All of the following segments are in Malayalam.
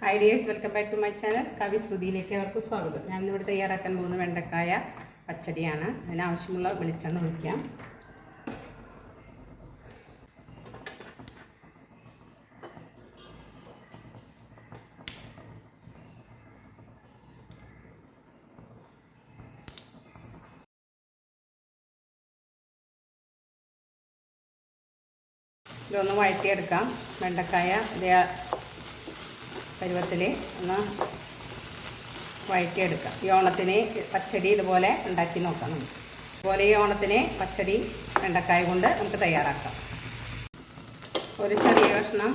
Hi dears, welcome back to my channel. കവി ശ്രുതിയിലേക്ക് അവർക്ക് സ്വാഗതം. ഞാനിവിടെ തയ്യാറാക്കാൻ പോകുന്ന വെണ്ടക്കായ പച്ചടിയാണ്. അതിനാവശ്യമുള്ള വെളിച്ചെണ്ണ ഒഴിക്കാം. ഇതൊന്ന് വഴറ്റിയെടുക്കാം. വെണ്ടക്കായ പരുവത്തിൽ ഒന്ന് വഴറ്റിയെടുക്കാം. ഈ ഓണത്തിന് പച്ചടി ഇതുപോലെ ഉണ്ടാക്കി നോക്കാം. ഇതുപോലെ ഈ ഓണത്തിന് പച്ചടി വെണ്ടക്കായ കൊണ്ട് നമുക്ക് തയ്യാറാക്കാം. ഒരു ചെറിയ കഷ്ണം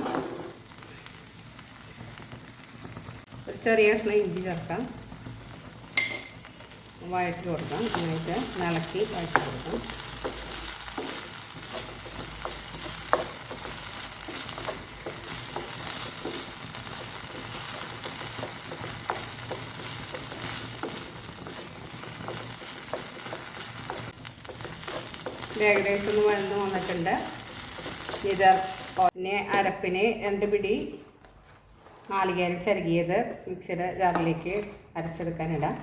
ഇഞ്ചി ചേർക്കാം. വഴറ്റി കൊടുക്കാം. എന്നിട്ട് ഇളക്കി വഴറ്റി കൊടുക്കാം. ഏകദേശം ഒന്ന് വഴന്ന് വന്നിട്ടുണ്ട്. ഇത് പിന്നെ അരപ്പിന് 2 പിടി നാളികേരം ചിരകിയത് മിക്സിയുടെ ജാറിലേക്ക് അരച്ചെടുക്കാനിടാം.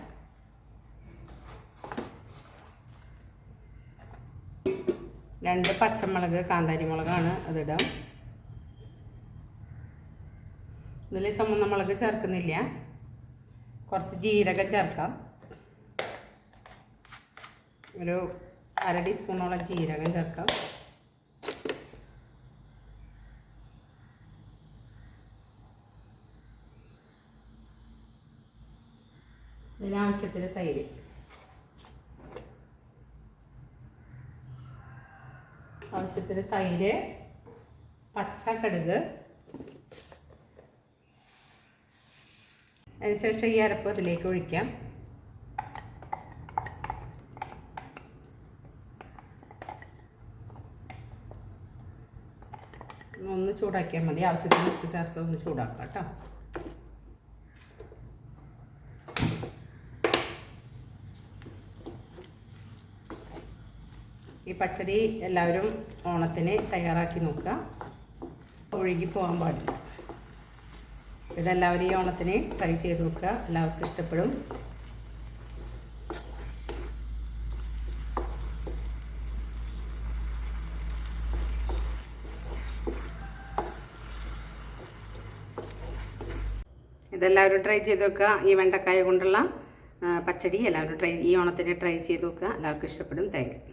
2 പച്ചമുളക്, കാന്താരി മുളകാണ് അതിടാം. ഇതിൽ ചുമന്ന മുളക് ചേർക്കുന്നില്ല. കുറച്ച് ജീരകം ചേർക്കാം. ഒരു 1/2 ടീസ്പൂണോളം ജീരകം ചേർക്കാം. ഇതിനാവശ്യത്തിന് തൈര്. ആവശ്യത്തിന് തൈര്, പച്ചക്കടുക്. അതിനുശേഷം ഈ അരപ്പ് ഇതിലേക്ക് ഒഴിക്കാം. ഒന്ന് ചൂടാക്കിയാൽ മതി. ആവശ്യത്തിന് ഉപ്പ് ചേർത്ത് ഒന്ന് ചൂടാക്കാം കേട്ടോ. ഈ പച്ചടി എല്ലാവരും ഓണത്തിന് തയ്യാറാക്കി നോക്കുക. ഒഴുകി പോകാൻ പാടില്ല. ഇതെല്ലാവരും ഈ ഓണത്തിന് ട്രൈ ചെയ്ത് നോക്കുക. എല്ലാവർക്കും ഇഷ്ടപ്പെടും. ഇതെല്ലാവരും ട്രൈ ചെയ്ത് നോക്കുക. ഈ വെണ്ടക്കായ കൊണ്ടുള്ള പച്ചടി എല്ലാവരും ഈ ഓണത്തിന് ട്രൈ ചെയ്ത് നോക്കുക. എല്ലാവർക്കും ഇഷ്ടപ്പെടും. Thank you.